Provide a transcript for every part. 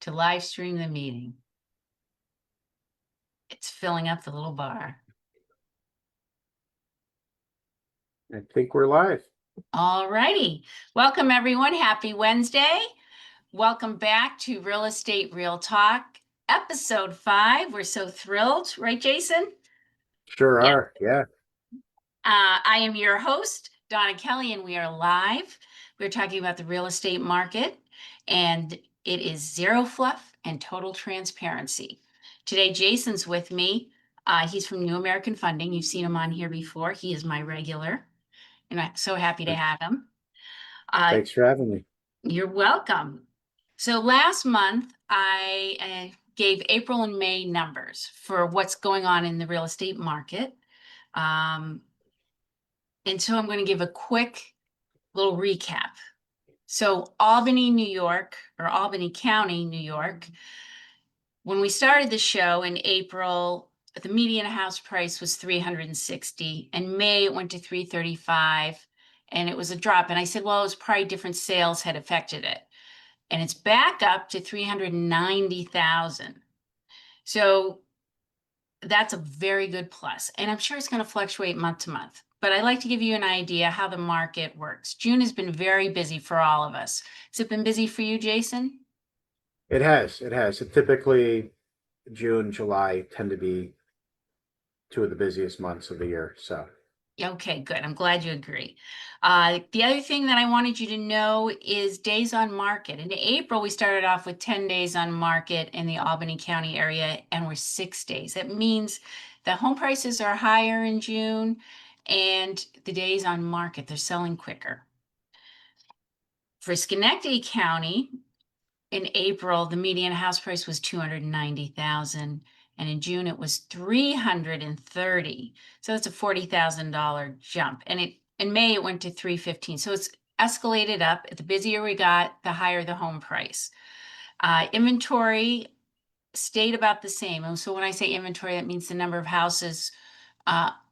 to live stream the meeting. It's filling up the little bar. I think we're live. All righty. Welcome, everyone. Happy Wednesday. Welcome back to Real Estate Real Talk, episode 5. We're so thrilled, right, Jason? Sure are, yeah. I am your host, Donna Kelly, and we are live. We're talking about the real estate market, and it is zero fluff and total transparency. Today, Jason's with me. He's from New American Funding. You've seen him on here before. He is my regular, and I'm so happy to have him. Thanks for having me. You're welcome. So last month, I gave April and May numbers for what's going on in the real estate market. And so I'm going to give a quick little recap. So Albany, New York, or Albany County, New York, when we started the show in April, the median house price was $360. In May, it went to $335, and it was a drop. And I said, well, it was probably different sales had affected it. And it's back up to $390,000. So that's a very good plus. And I'm sure it's going to fluctuate month to month. But I'd like to give you an idea how the market works. June has been very busy for all of us. Has it been busy for you, Jason? It has. It typically, June, July tend to be two of the busiest months of the year. So, Okay, good. I'm glad you agree. The other thing that I wanted you to know is days on market. In April, we started off with 10 days on market in the Albany County area, and we're 6 days. That means the home prices are higher in June, and the days on market, they're selling quicker. For Schenectady County, in April, the median house price was $290,000, and in June it was $330,000. So that's a $40,000 jump. And in May it went to $315,000. So it's escalated up. The busier we got, the higher the home price. Inventory stayed about the same. And so when I say inventory, that means the number of houses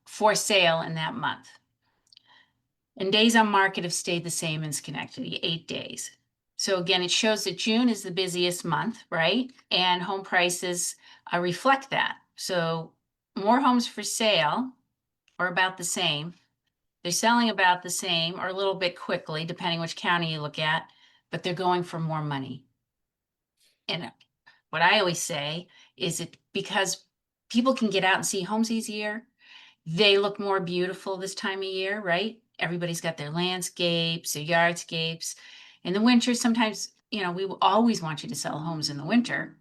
for sale in that month. And days on market have stayed the same in Schenectady, 8 days. So again, it shows that June is the busiest month, right? And home prices reflect that. So more homes for sale, or about the same. They're selling about the same or a little bit quickly, depending which county you look at, but they're going for more money. And what I always say is it because people can get out and see homes easier. They look more beautiful this time of year, right? Everybody's got their landscapes, their yardscapes. In the winter, sometimes, we will always want you to sell homes in the winter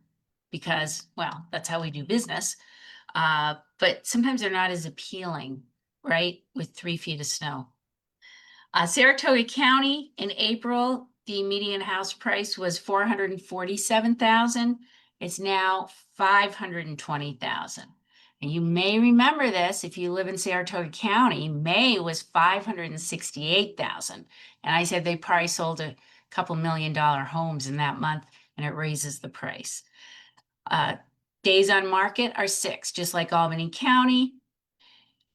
because, well, that's how we do business. But sometimes they're not as appealing, right? With 3 feet of snow. Saratoga County in April, the median house price was $447,000. It's now $520,000. And you may remember this if you live in Saratoga County. May was $568,000. And I said they probably sold a couple $1 million homes in that month, and it raises the price. Days on market are 6, just like Albany County.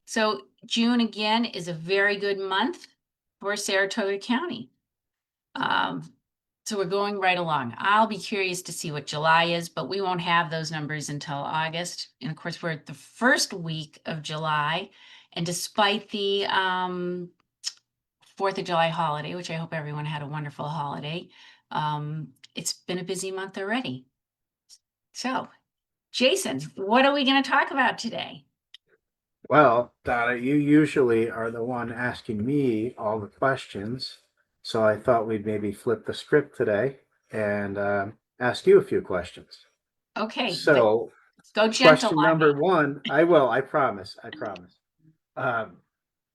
So June again is a very good month for Saratoga County. So we're going right along. I'll be curious to see what July is, but we won't have those numbers until August. And of course, we're at the first week of July. And despite the 4th of July holiday, which I hope everyone had a wonderful holiday, it's been a busy month already. So, Jason, what are we going to talk about today? well, Donna, you usually are the one asking me all the questions. So I thought we'd maybe flip the script today and ask you a few questions. Okay, So, go gentle question on number me. 1, I will, I promise.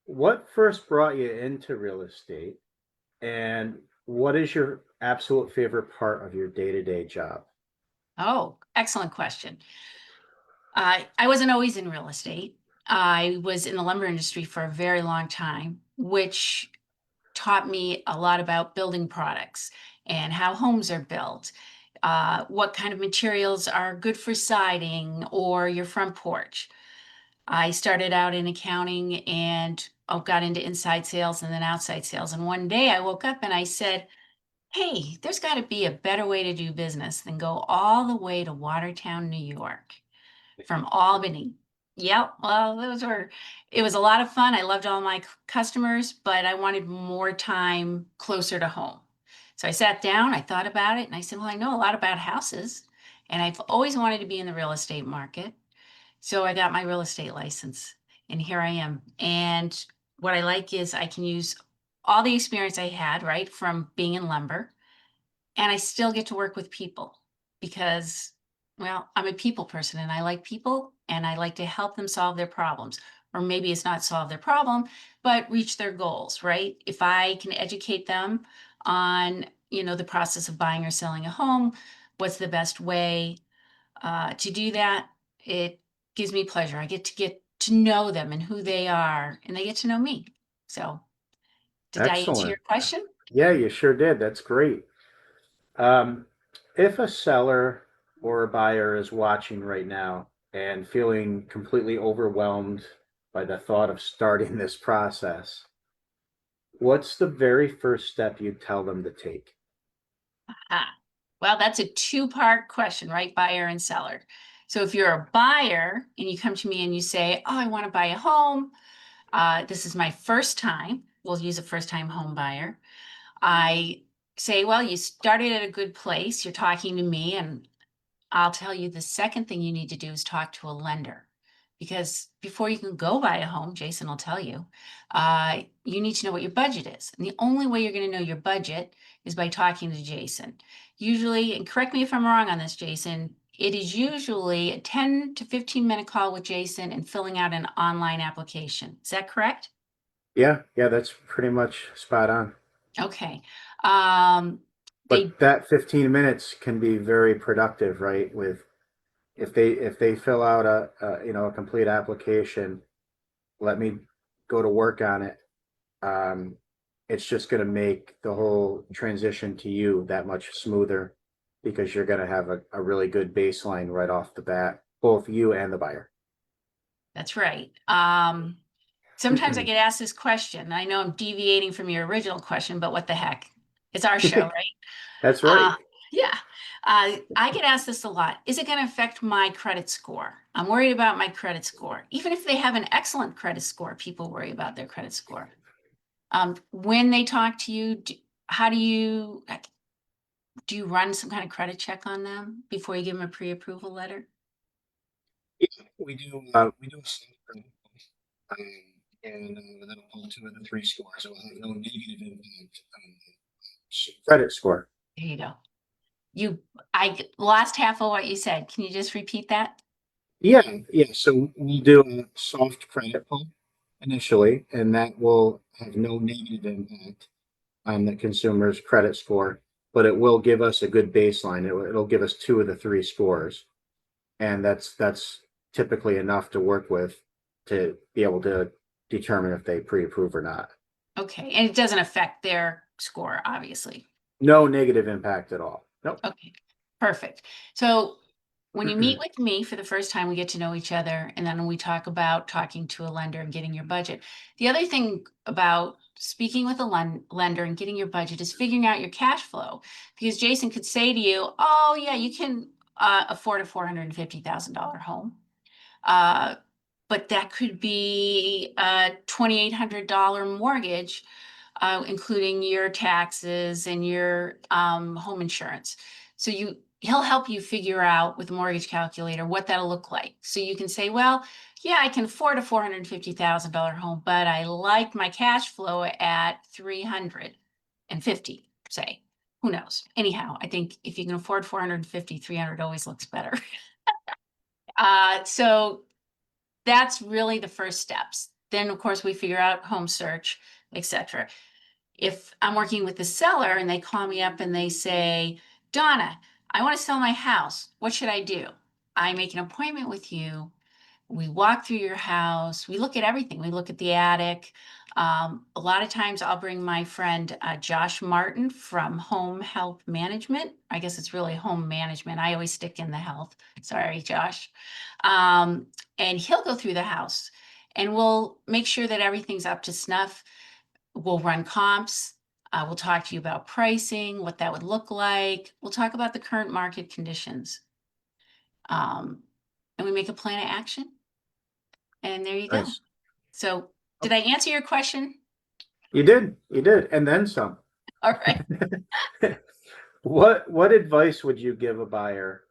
What first brought you into real estate, and what is your absolute favorite part of your day-to-day job? Oh, excellent question. I wasn't always in real estate. I was in the lumber industry for a very long time, which taught me a lot about building products and how homes are built, what kind of materials are good for siding or your front porch. I started out in accounting and got into inside sales and then outside sales. And one day I woke up and I said, Hey, there's got to be a better way to do business than go all the way to Watertown, New York from Albany. Yep. Well, it was a lot of fun. I loved all my customers, but I wanted more time closer to home. So I sat down, I thought about it, and I said, well, I know a lot about houses, and I've always wanted to be in the real estate market. So I got my real estate license, and here I am. And what I like is I can use all the experience I had, right, from being in lumber, and I still get to work with people because, well, I'm a people person and I like people and I like to help them solve their problems. Or maybe it's not solve their problem, but reach their goals, right? If I can educate them on, the process of buying or selling a home, what's the best way to do that, it gives me pleasure. I get to know them and who they are, and they get to know me. So, did I answer your Excellent. question? Yeah, you sure did. That's great. Um, if a seller or a buyer is watching right now and feeling completely overwhelmed by the thought of starting this process, what's the very first step you tell them to take? Ah, well, that's a two-part question, right? Buyer and seller. So if you're a buyer and you come to me and you say, oh, I want to buy a home, this is my first time, we'll use a first-time home buyer. I say, well, you started at a good place. You're talking to me, and I'll tell you the second thing you need to do is talk to a lender. Because before you can go buy a home, Jason will tell you, you need to know what your budget is. And the only way you're going to know your budget is by talking to Jason. Usually, and correct me if I'm wrong on this, Jason, it is usually a 10 to 15-minute call with Jason and filling out an online application. Is that correct? Yeah, that's pretty much spot on. Okay. Um, they But that 15 minutes can be very productive, right? With if they fill out a complete application, let me go to work on it. Um, it's just going to make the whole transition to you that much smoother because you're going to have a really good baseline right off the bat, both you and the buyer. That's right. Sometimes I get asked this question. I know I'm deviating from your original question, but what the heck? It's our show, right? That's Uh, right. yeah. I get asked this a lot. Is it going to affect my credit score? I'm worried about my credit score. Even if they have an excellent credit score, people worry about their credit score. When they talk to you, how do you run some kind of credit check on them before you give them a pre-approval letter? Yeah, we do a soft um, and that'll pull two of the three scores. It will have no negative impact on the credit score. There you go. I lost half of what you said. Can you just repeat that? Yeah. So we'll do a soft credit pull initially, and that will have no negative impact on the consumer's credit score, but it will give us a good baseline. It'll give us two of the three scores, and that's typically enough to work with to be able to determine if they pre-approve or not. Okay, and it doesn't affect their score, obviously. No negative impact at all. Nope. Okay, perfect. So when you meet with me for the first time, we get to know each other, and then we talk about talking to a lender and getting your budget. The other thing about speaking with a lender and getting your budget is figuring out your cash flow, because Jason could say to you, "Oh yeah, you can afford a $450,000 home." Uh, but that could be a $2,800 mortgage, including your taxes and your home insurance. So he'll help you figure out with a mortgage calculator what that'll look like. So you can say, well, yeah, I can afford a $450,000 home, but I like my cash flow at 350, say. Who knows? Anyhow, I think if you can afford 450, 300 always looks better. So that's really the first steps. Then, of course, we figure out home search, etc. If I'm working with the seller and they call me up and they say, Donna, I want to sell my house. What should I do? I make an appointment with you. We walk through your house. We look at everything. We look at the attic. A lot of times I'll bring my friend Josh Martin from Home Health Management. I guess it's really home management. I always stick in the health. Sorry, Josh. Um, and he'll go through the house and we'll make sure that everything's up to snuff. We'll run comps. We'll talk to you about pricing, what that would look like. We'll talk about the current market conditions. And we make a plan of action. And there you go. Nice. So did I answer your question? You did. You did. And then some. All right. What advice would you give a buyer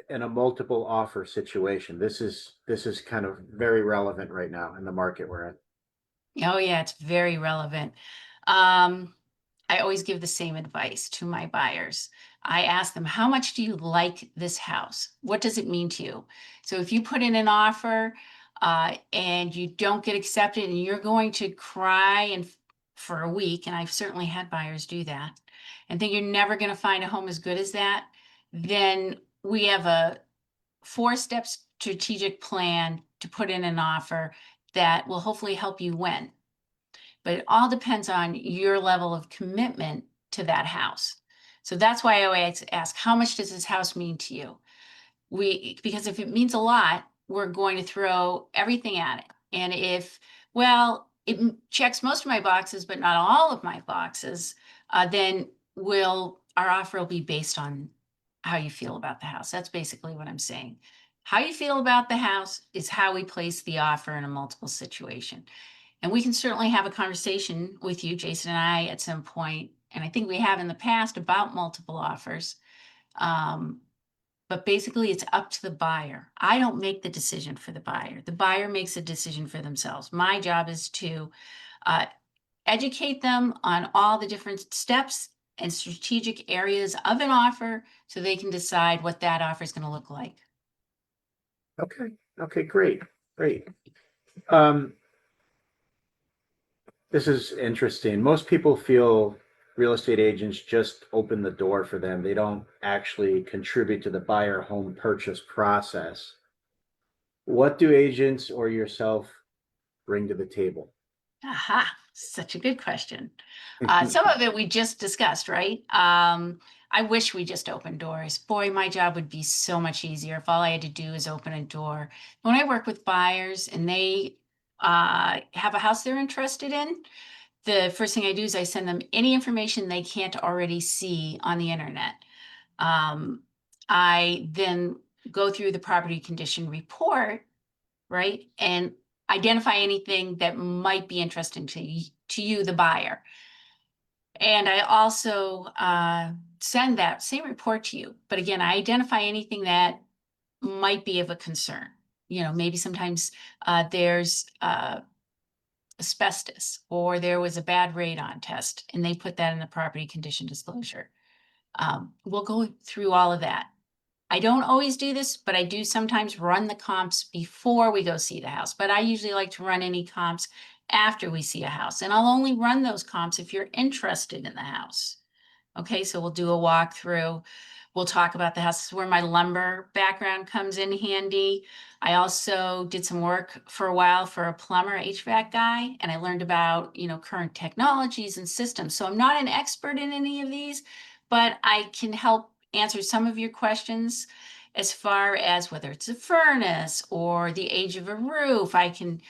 in a multiple offer situation? This is kind of very relevant right now in the market we're in. Oh, yeah, it's very relevant. Um, I always give the same advice to my buyers. I ask them, how much do you like this house? What does it mean to you? So if you put in an offer and you don't get accepted and you're going to cry and for a week, and I've certainly had buyers do that, and think you're never going to find a home as good as that, then we have a 4-step strategic plan to put in an offer that will hopefully help you win. But it all depends on your level of commitment to that house. So that's why I always ask, how much does this house mean to you? Because if it means a lot, we're going to throw everything at it. And if, well, it checks most of my boxes, but not all of my boxes, then our offer will be based on how you feel about the house. That's basically what I'm saying. How you feel about the house is how we place the offer in a multiple situation. And we can certainly have a conversation with you, Jason and I, at some point, and I think we have in the past about multiple offers. But basically, it's up to the buyer. I don't make the decision for the buyer. The buyer makes a decision for themselves. My job is to educate them on all the different steps and strategic areas of an offer so they can decide what that offer is going to look like. Okay. Okay, great. Great. Um, this is interesting. Most people feel real estate agents just open the door for them. They don't actually contribute to the buyer home purchase process. What do agents or yourself bring to the table? Aha, such a good question. Some of it we just discussed, right? I wish we just opened doors. Boy, my job would be so much easier if all I had to do is open a door. When I work with buyers and they have a house they're interested in, the first thing I do is I send them any information they can't already see on the internet. I then go through the property condition report, right? And identify anything that might be interesting to you, the buyer. And I also send that same report to you. But again, I identify anything that might be of a concern. You know, maybe sometimes there's asbestos or there was a bad radon test and they put that in the property condition disclosure. We'll go through all of that. I don't always do this, but I do sometimes run the comps before we go see the house. But I usually like to run any comps after we see a house. And I'll only run those comps if you're interested in the house. Okay, so we'll do a walkthrough. We'll talk about the house. This is where my lumber background comes in handy. I also did some work for a while for a plumber, HVAC guy, and I learned about, current technologies and systems. So I'm not an expert in any of these, but I can help answer some of your questions as far as whether it's a furnace or the age of a roof. I can,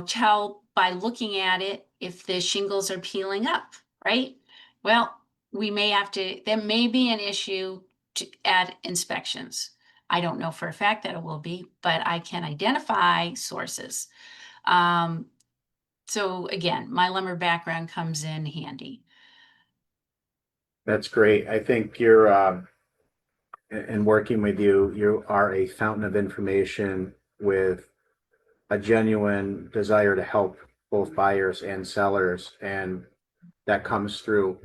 tell by looking at it if the shingles are peeling up, right? Well, there may be an issue at inspections. I don't know for a fact that it will be, but I can identify sources. So again, my lumber background comes in handy. That's great. I think in working with you, you are a fountain of information with a genuine desire to help both buyers and sellers. And that comes through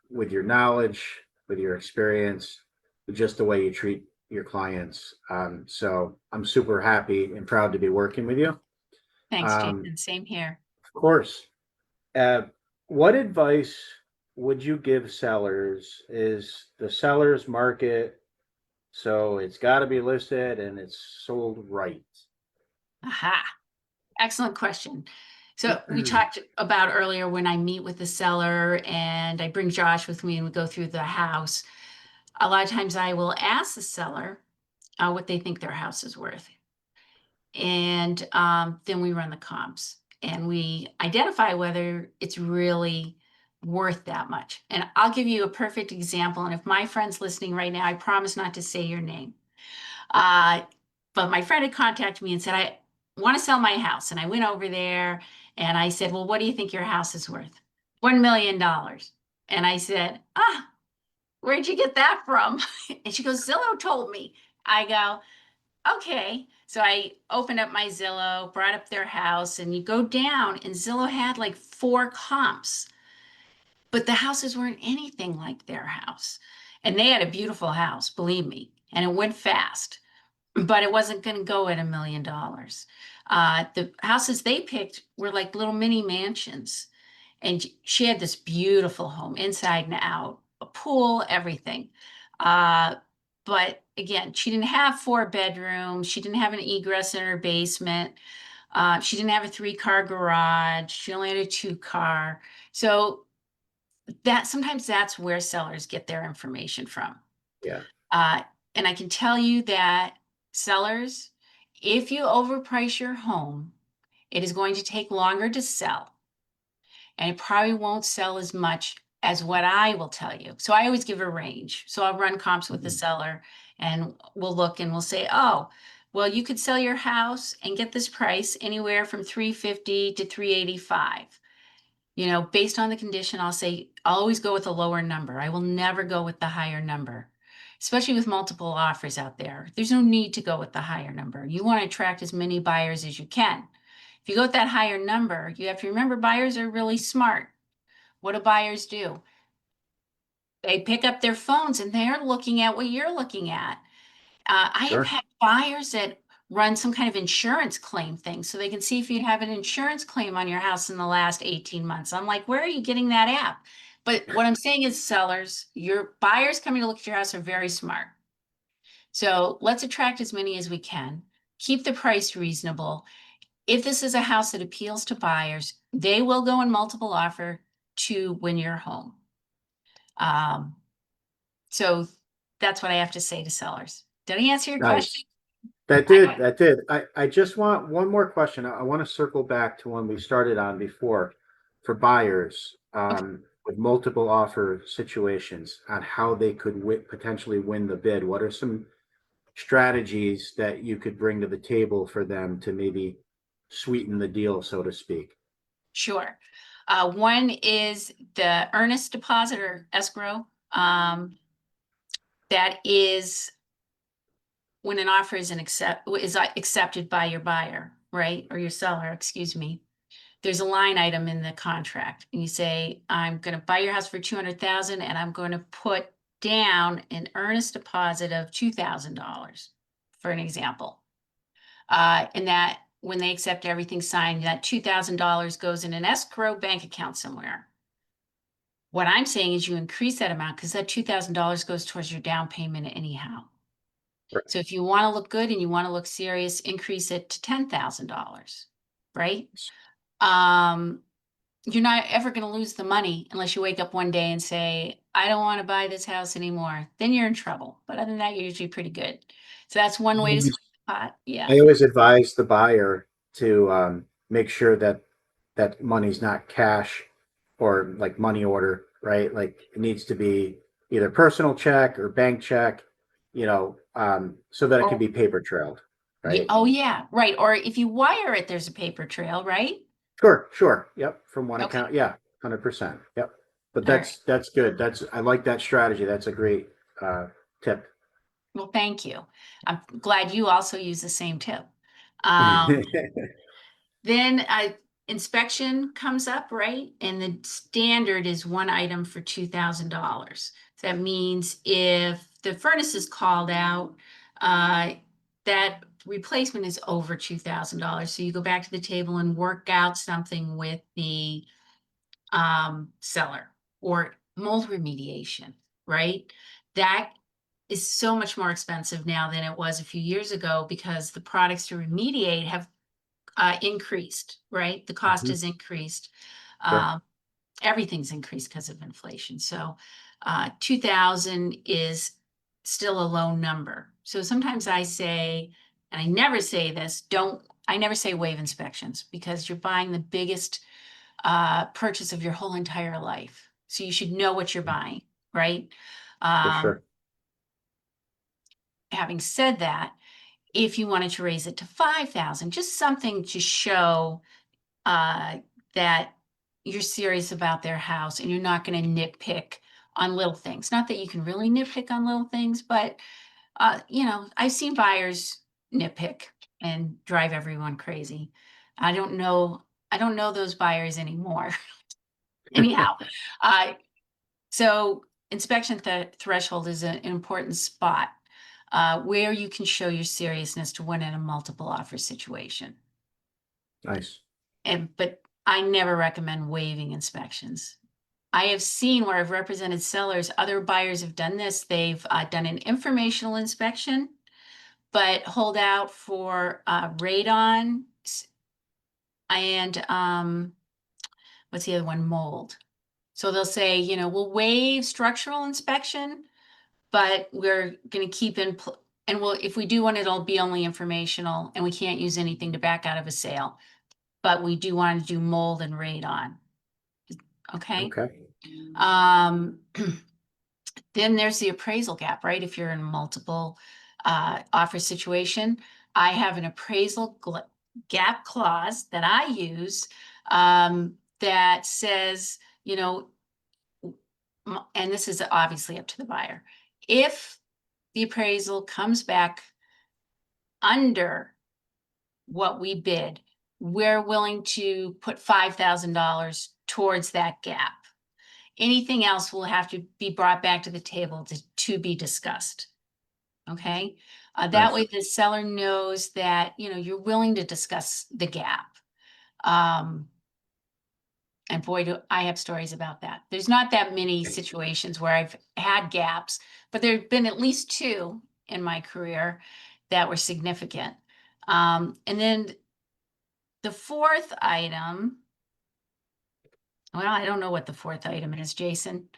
with your knowledge, with your experience, with just the way you treat your clients. So I'm super happy and proud to be working with you. Thanks, Um, Jason. Same here. of course. Uh, what advice would you give sellers? Is the seller's market so it's got to be listed and it's sold right? Aha. Excellent question. So we talked about earlier when I meet with the seller and I bring Josh with me and we go through the house. A lot of times I will ask the seller what they think their house is worth. And then we run the comps and we identify whether it's really worth that much. And I'll give you a perfect example. And if my friend's listening right now, I promise not to say your name. Uh, but my friend had contacted me and said, I want to sell my house. And I went over there and I said, well, what do you think your house is worth? $1 million. And I said, where'd you get that from? And she goes, Zillow told me. I go, okay. So I opened up my Zillow, brought up their house, and you go down, and Zillow had like 4 comps, but the houses weren't anything like their house. And they had a beautiful house, believe me, and it went fast, but it wasn't going to go at $1 million. The houses they picked were like little mini mansions. And she had this beautiful home inside and out, a pool, everything. Uh, but again, she didn't have 4 bedrooms. She didn't have an egress in her basement. She didn't have a 3-car garage. She only had a 2-car. So that sometimes that's where sellers get their information from. Yeah. Uh, and I can tell you that sellers, if you overprice your home, it is going to take longer to sell, and it probably won't sell as much as what I will tell you. So I always give a range. So I'll run comps with the Mhm. seller and we'll look and we'll say, oh, well, you could sell your house and get this price anywhere from 350 to 385. You know, based on the condition, I'll say, I'll always go with a lower number. I will never go with the higher number, especially with multiple offers out there. There's no need to go with the higher number. You want to attract as many buyers as you can. If you go with that higher number, you have to remember buyers are really smart. What do buyers do? They pick up their phones and they're looking at what you're looking at. I have Sure. had buyers that run some kind of insurance claim thing so they can see if you have an insurance claim on your house in the last 18 months. I'm like, where are you getting that app? But what I'm saying is sellers, your buyers coming to look at your house are very smart. So let's attract as many as we can. Keep the price reasonable. If this is a house that appeals to buyers, they will go in multiple offer to win your home. Um, so that's what I have to say to sellers. Did I answer your question? Nice. That I did. know. That did. I just want one more question. I want to circle back to one we started on before for buyers Okay, with multiple offer situations on how they could potentially win the bid. What are some strategies that you could bring to the table for them to maybe sweeten the deal, so to speak? sure. One is the earnest deposit or escrow. That is when an offer is accepted by your buyer, right? Or your seller, excuse me. There's a line item in the contract and you say, I'm going to buy your house for 200,000 and I'm going to put down an earnest deposit of $2,000 for an example. And that when they accept everything signed, that $2,000 goes in an escrow bank account somewhere. What I'm saying is you increase that amount because that $2,000 goes towards your down payment anyhow. Right. So if you want to look good and you want to look serious, increase it to $10,000, right? Um, you're not ever going to lose the money unless you wake up one day and say, I don't want to buy this house anymore. Then you're in trouble. But other than that, you're usually pretty good. So that's one way to swing the pot. Yeah. I always advise the buyer to make sure that that money's not cash or like money order, right? Like it needs to be either personal check or bank check, so that it can Or be paper trailed, yeah, right? oh yeah, right. Or if you wire it, there's a paper trail, right? Sure, sure. Yep, from one Okay. account. Yeah, 100%. Yep. But All right. that's good. I like that strategy. That's a great tip. Well, thank you. I'm glad you also use the same tip. Um, Then inspection comes up, right? And the standard is one item for $2,000. That means if the furnace is called out, that replacement is over $2,000. So you go back to the table and work out something with the seller or mold remediation, right? That is so much more expensive now than it was a few years ago because the products to remediate have increased, right? The cost Mhm. has increased. Sure. Um, Everything's increased because of inflation. So 2000 is still a low number. So sometimes I say, and I never say this, I never say waive inspections because you're buying the biggest purchase of your whole entire life. So you should know what you're buying, right? For Um, sure. Having said that, if you wanted to raise it to 5,000, just something to show uh, that you're serious about their house and you're not going to nitpick on little things. Not that you can really nitpick on little things, but I've seen buyers nitpick and drive everyone crazy. I don't know. I don't know those buyers anymore. Anyhow, uh, so inspection threshold is an important spot where you can show your seriousness to win in a multiple offer situation. Nice. But I never recommend waiving inspections. I have seen where I've represented sellers, other buyers have done this. They've done an informational inspection, but hold out for radon and what's the other one? Mold. So they'll say, we'll waive structural inspection, but we're going to keep and if we do one, it'll be only informational and we can't use anything to back out of a sale. But we do want to do mold and radon. Okay. Okay. Um, then there's the appraisal gap, right? If you're in a multiple offer situation, I have an appraisal gap clause that I use that says, and this is obviously up to the buyer. If the appraisal comes back under what we bid, we're willing to put $5,000 towards that gap. Anything else will have to be brought back to the table to be discussed. Okay. That way Nice. the seller knows that, you're willing to discuss the gap. And boy, do I have stories about that. There's not that many situations where I've had gaps, but there have been at least two in my career that were significant. And then the fourth item, well, I don't know what the fourth item is, Jason.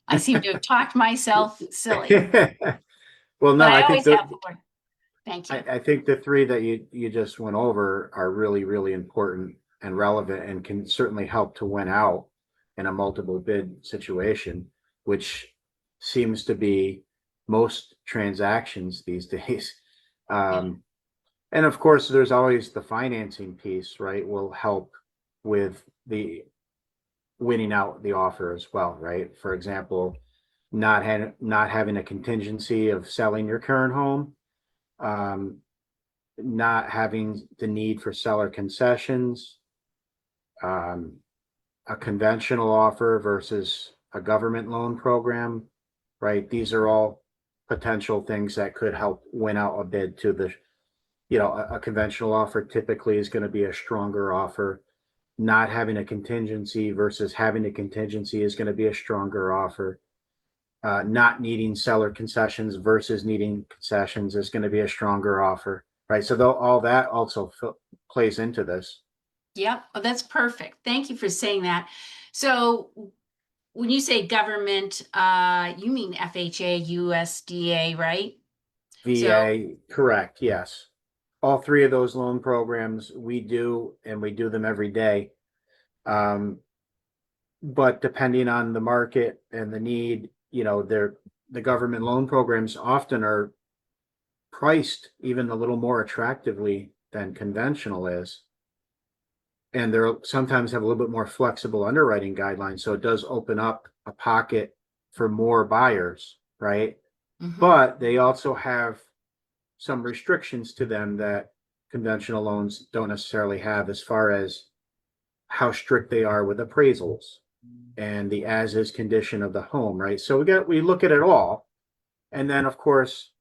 I seem to have talked myself silly, Well, but no, I I think always have four. Thank you. I think the three that you just went over are really, really important and relevant and can certainly help to win out in a multiple bid situation, which seems to be most transactions these days. Yeah. And of course, there's always the financing piece, right? Will help with the winning out the offer as well, right? For example, not having a contingency of selling your current home, um, not having the need for seller concessions, um, a conventional offer versus a government loan program, right? These are all potential things that could help win out a bid to the, a conventional offer typically is going to be a stronger offer. Not having a contingency versus having a contingency is going to be a stronger offer. Not needing seller concessions versus needing concessions is going to be a stronger offer, right? So all that also plays into this. Yep. Oh, that's perfect. Thank you for saying that. So when you say government, you mean FHA, USDA, right? So, VA, correct? Yes, all three of those loan programs we do, and we do them every day. Um, but depending on the market and the need, the government loan programs often are priced even a little more attractively than conventional is. And they're sometimes have a little bit more flexible underwriting guidelines. So it does open up a pocket for more buyers, right? mhm. But they also have some restrictions to them that conventional loans don't necessarily have, as far as how strict they are with appraisals and the as is condition of the home, right? So we look at it all. And then of course,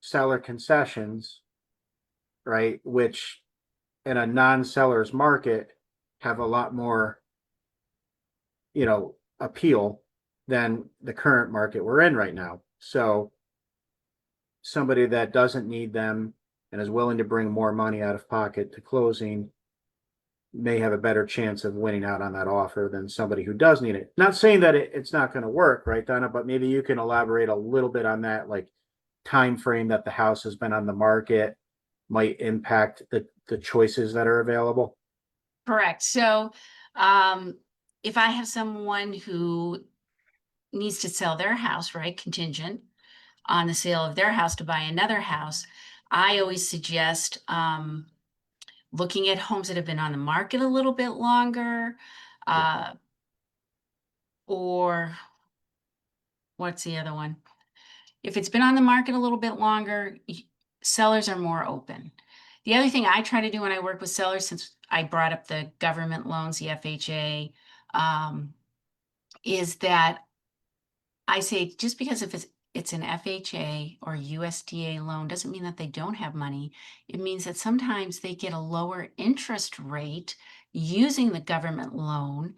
seller concessions, right? Which in a non-seller's market have a lot more, appeal than the current market we're in right now. So somebody that doesn't need them and is willing to bring more money out of pocket to closing may have a better chance of winning out on that offer than somebody who does need it. Not saying that it's not going to work, right, Donna? But maybe you can elaborate a little bit on that, like time frame that the house has been on the market might impact the choices that are available. Correct. So, um, if I have someone who needs to sell their house, right, contingent on the sale of their house to buy another house, I always suggest looking at homes that have been on the market a little bit longer, Sure. uh, or what's the other one? If it's been on the market a little bit longer, sellers are more open. The other thing I try to do when I work with sellers, since I brought up the government loans, the FHA, is that I say just because if it's an FHA or USDA loan doesn't mean that they don't have money. It means that sometimes they get a lower interest rate using the government loan,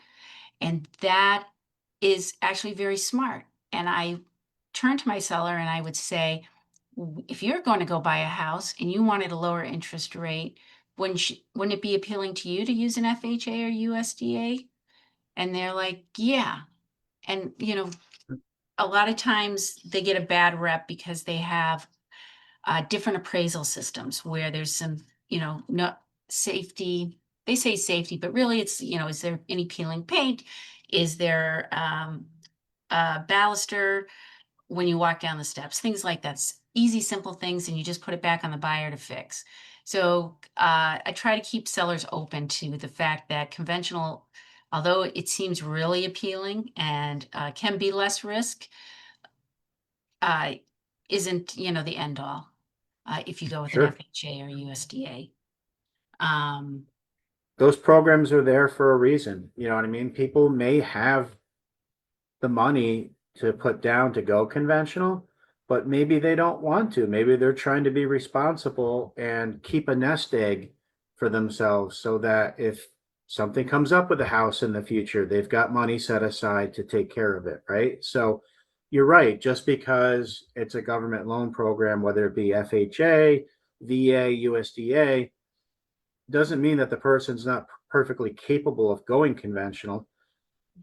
and that is actually very smart. And I turn to my seller and I would say, if you're going to go buy a house and you wanted a lower interest rate, wouldn't it be appealing to you to use an FHA or USDA? And they're like, yeah. And, a lot of times they get a bad rep because they have different appraisal systems where there's some, no safety. They say safety, but really it's, is there any peeling paint? Is there baluster when you walk down the steps? Things like that. Easy, simple things, and you just put it back on the buyer to fix. So I try to keep sellers open to the fact that conventional, although it seems really appealing and can be less risk, uh, isn't, the end all, if you go with an Sure. FHA or USDA. Um, Those programs are there for a reason. You know what I mean? People may have the money to put down to go conventional, but maybe they don't want to. Maybe they're trying to be responsible and keep a nest egg for themselves so that if something comes up with the house in the future, they've got money set aside to take care of it, right? So you're right. Just because it's a government loan program, whether it be FHA, VA, USDA, doesn't mean that the person's not perfectly capable of going conventional,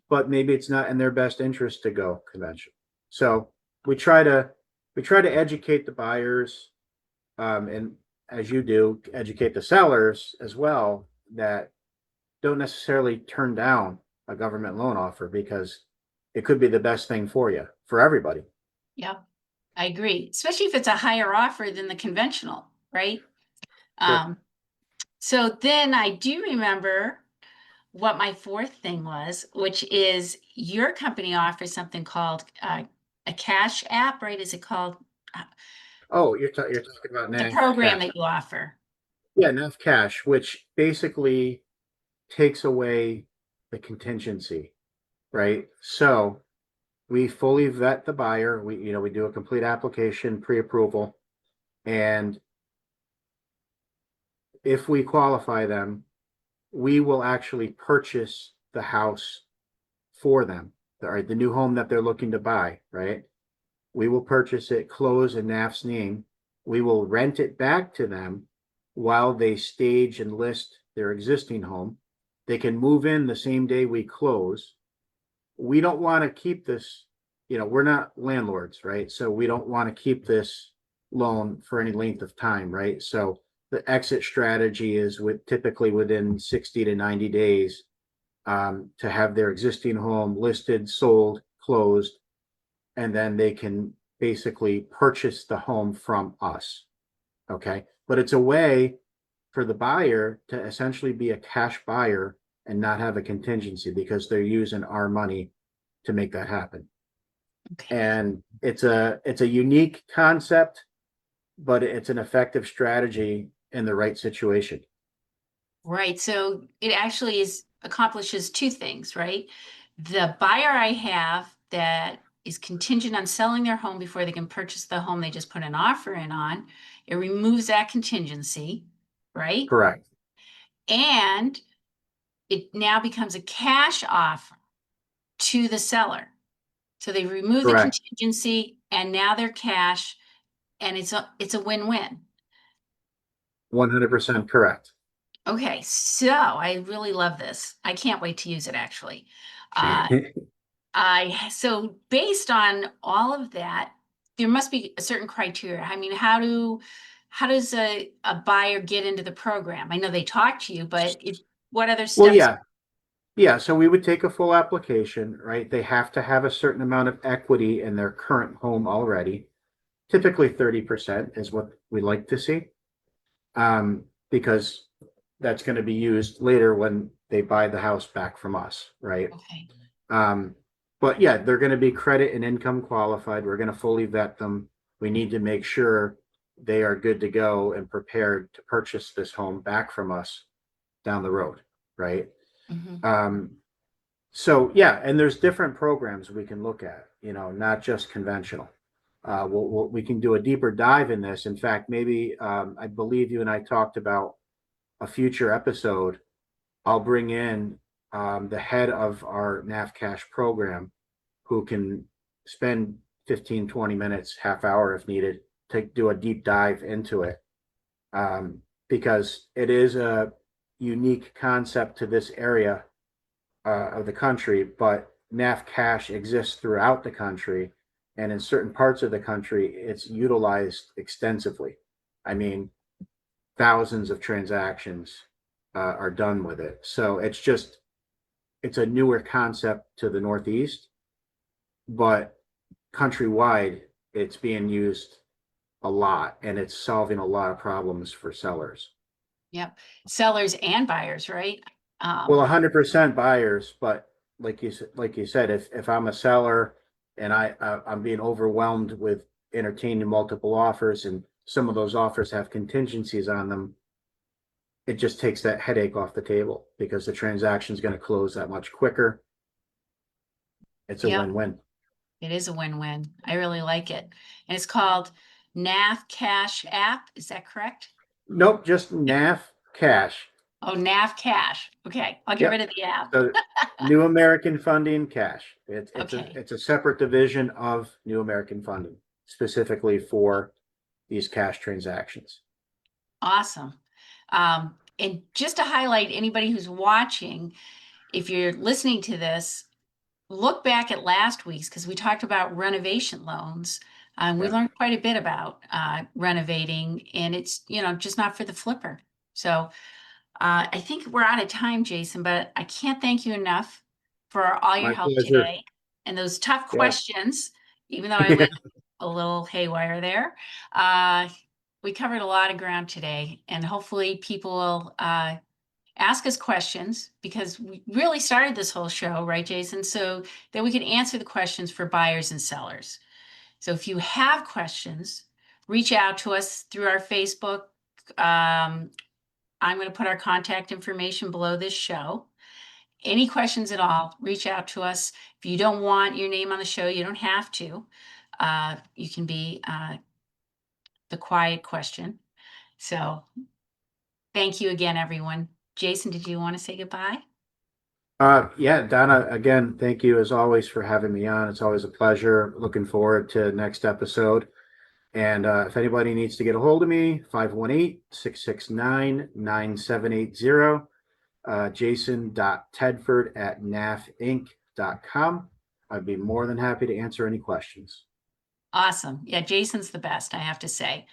but maybe it's not in their best interest to go conventional. So we try to we try to educate the buyers, and as you do, educate the sellers as well that don't necessarily turn down a government loan offer because it could be the best thing for you, for everybody. yeah, I agree, especially if it's a higher offer than the conventional, right? Sure. Um, so then I do remember what my fourth thing was, which is your company offers something called a cash app, right? Is it called Oh, you're talking about the NAV program cash. that you offer? Yeah, NAV cash, which basically takes away the contingency, right? So we fully vet the buyer. We do a complete application pre-approval, and if we qualify them, we will actually purchase the house for them. All right, the new home that they're looking to buy, right? We will purchase it, close in NAF's name. We will rent it back to them while they stage and list their existing home. They can move in the same day we close. We don't want to keep this, we're not landlords, right? So we don't want to keep this loan for any length of time, right? So the exit strategy is typically within 60 to 90 days, to have their existing home listed, sold, closed, and then they can basically purchase the home from us. Okay. But it's a way for the buyer to essentially be a cash buyer and not have a contingency because they're using our money to make that happen. Okay. And it's a unique concept, but it's an effective strategy in the right situation. Right. So it actually accomplishes two things, right? The buyer I have that is contingent on selling their home before they can purchase the home they just put an offer in on, it removes that contingency, right? Correct. And it now becomes a cash offer to the seller. So they remove the Correct. contingency and now they're cash, and it's a win-win. 100% correct. Okay, so I really love this. I can't wait to use it actually. Uh, so based on all of that, there must be a certain criteria. I mean, how does a buyer get into the program? I know they talk to you, but what other Well, steps? yeah. Yeah, so we would take a full application, right? They have to have a certain amount of equity in their current home already. Typically 30% is what we like to see. Because that's going to be used later when they buy the house back from us, right? Okay. Um, but yeah, they're going to be credit and income qualified. We're going to fully vet them. We need to make sure they are good to go and prepared to purchase this home back from us down the road, right? Mhm. Um, so yeah, and there's different programs we can look at, not just conventional. We can do a deeper dive in this. In fact, maybe I believe you and I talked about a future episode. I'll bring in the head of our NAF Cash program who can spend 15, 20 minutes, half hour if needed, to do a deep dive into it. Because it is a unique concept to this area of the country, but NAF cash exists throughout the country. And in certain parts of the country, it's utilized extensively. I mean, thousands of transactions are done with it. So it's a newer concept to the Northeast, but countrywide, it's being used a lot and it's solving a lot of problems for sellers. Yep. Sellers and buyers, right? Well, Um, 100% buyers, but like you said, if I'm a seller and I'm being overwhelmed with entertaining multiple offers, and some of those offers have contingencies on them, it just takes that headache off the table because the transaction is going to close that much quicker. It's a yep. win-win. It is a win-win. I really like it. And it's called NAF Cash App. Is that correct? Nope, just NAF cash. Oh, NAF Cash. Okay. I'll get rid Yep. of the app. So New American Funding cash. Okay. It's a separate division of New American Funding specifically for these cash transactions. Awesome. And just to highlight anybody who's watching, if you're listening to this, look back at last week's because we talked about renovation loans. We Yeah. learned quite a bit about renovating, and it's, just not for the flipper. So I think we're out of time, Jason, but I can't thank you enough for all your My help pleasure. today and those tough Yeah. questions, even though I went a little haywire there. Uh, we covered a lot of ground today, and hopefully people will ask us questions because we really started this whole show, right, Jason? So that we could answer the questions for buyers and sellers. So if you have questions, reach out to us through our Facebook. I'm going to put our contact information below this show. Any questions at all, reach out to us. If you don't want your name on the show, you don't have to. You can be the quiet question. So thank you again, everyone. Jason, did you want to say goodbye? Yeah, Donna, again, thank you as always for having me on. It's always a pleasure. Looking forward to next episode. And if anybody needs to get a hold of me, 518-669-9780, jason.tedford@nafinc.com. I'd be more than happy to answer any questions. Awesome. Yeah, Jason's the best, I have to say.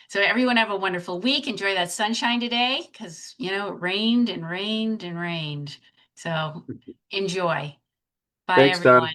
So everyone have a wonderful week. Enjoy that sunshine today because, it rained and rained and rained. So enjoy. Bye, Thanks, Donna. everyone.